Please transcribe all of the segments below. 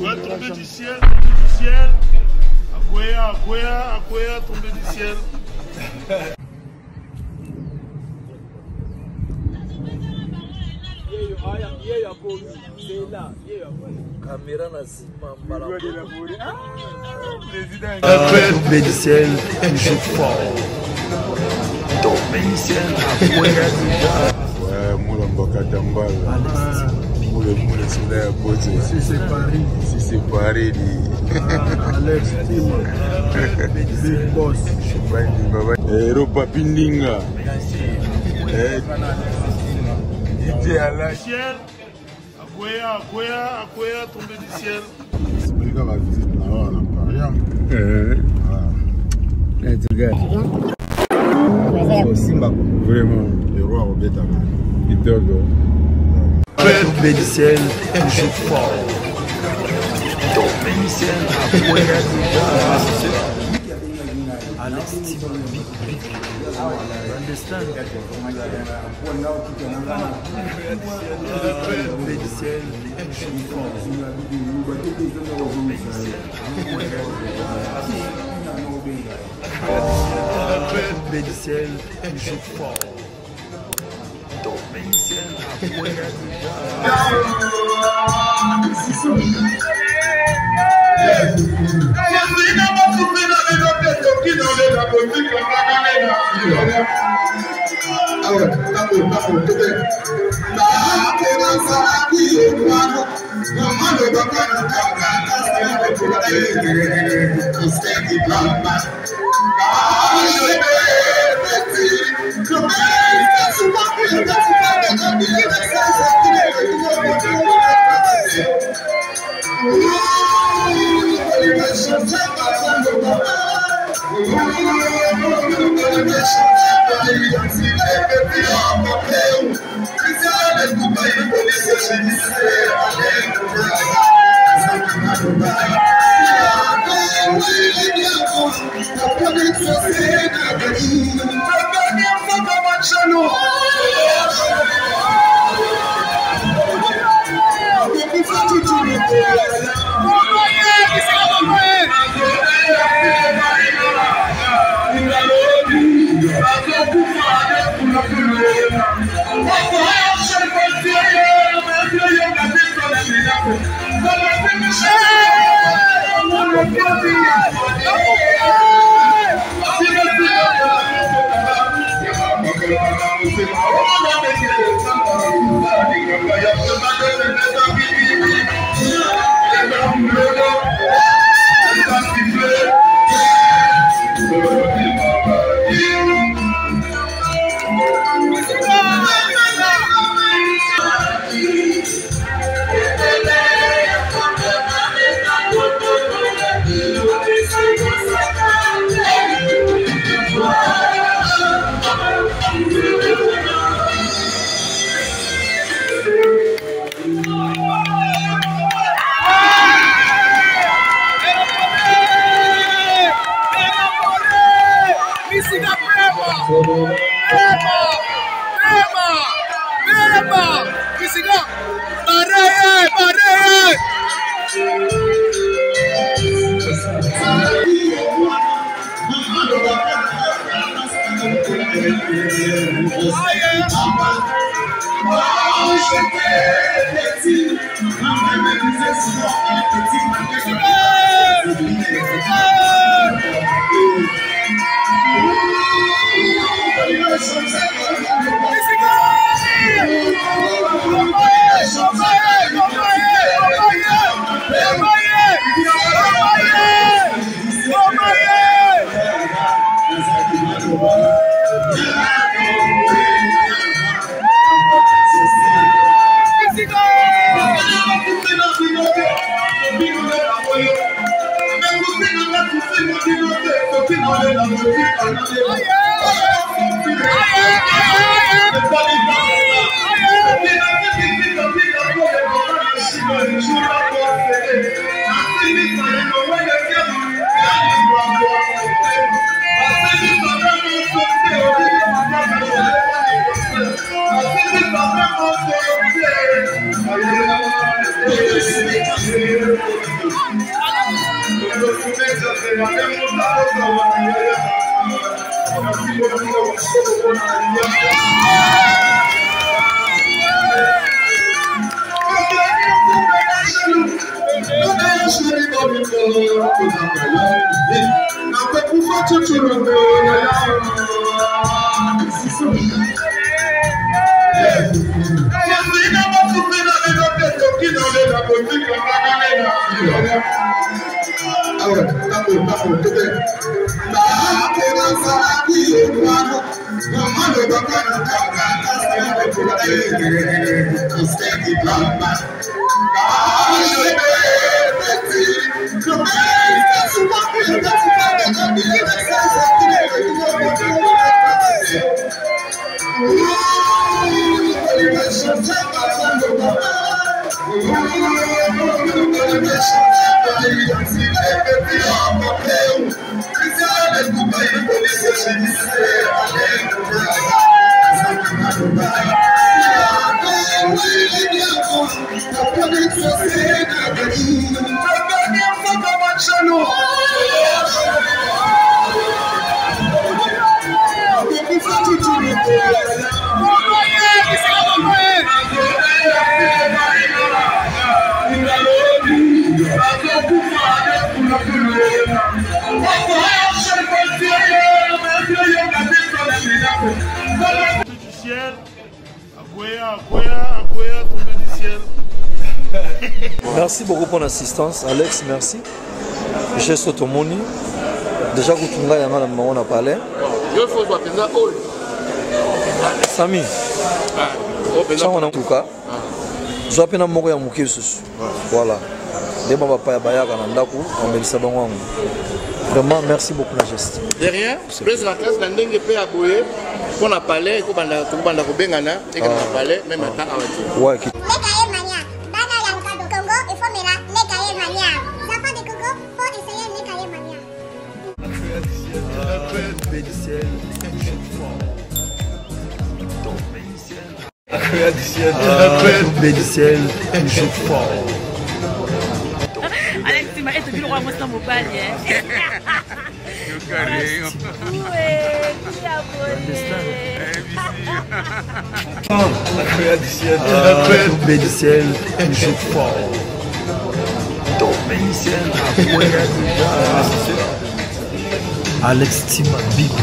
Ouais, tombé du ciel, tombé du ciel. Akwea, tombé du ciel. Caméra na sima mbala. Tombé du ciel, toujours fort. Tombé du ciel, Akwea déjà. Ouais, Moula Mboka Dambal. Moula Soula Bote. Ici c'est Paris. Ici c'est Paris. Alex Tim. Big Boss. Europa Pindinga. DJ Ala. Ciel. Akwea, tombé du ciel. C'est pas la visite là, on n'a pas rien. Tu regardes. Simba. Vraiment. Le roi Robert Abel. Tombé du ciel, toujours fort. Tombé du ciel, Akwea déjà. Alex Tim. Big. Understand? Tombé du ciel, toujours fort. Tombé du ciel, Tombé du ciel, toujours fort. Tombé du ciel, Akwea Thank you. Merci beaucoup pour l'assistance, Alex, merci. J'ai Sotomoni. Déjà, que tu on a parlé. Sami. En tout cas, je vais voilà. Vraiment, merci beaucoup, la geste. Derrière, prise la classe, on a parlé, on a parlé, même à ouais. Bédiciel, toujours fort. Alex, tu m'as été le roi, moi, c'est mon palier. Bédiciel, toujours fort. Alex Tima, big.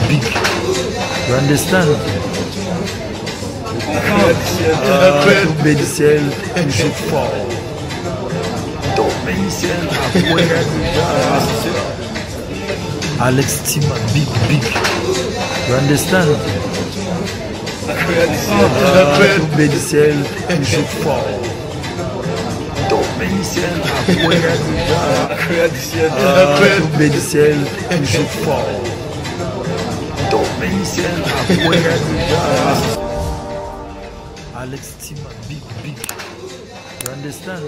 You understand? Bédiciel, toujours fort. Alex Tima, big. You understand? Bédiciel, toujours fort. Bédiciel, toujours fort. Alex Tima, big. You understand?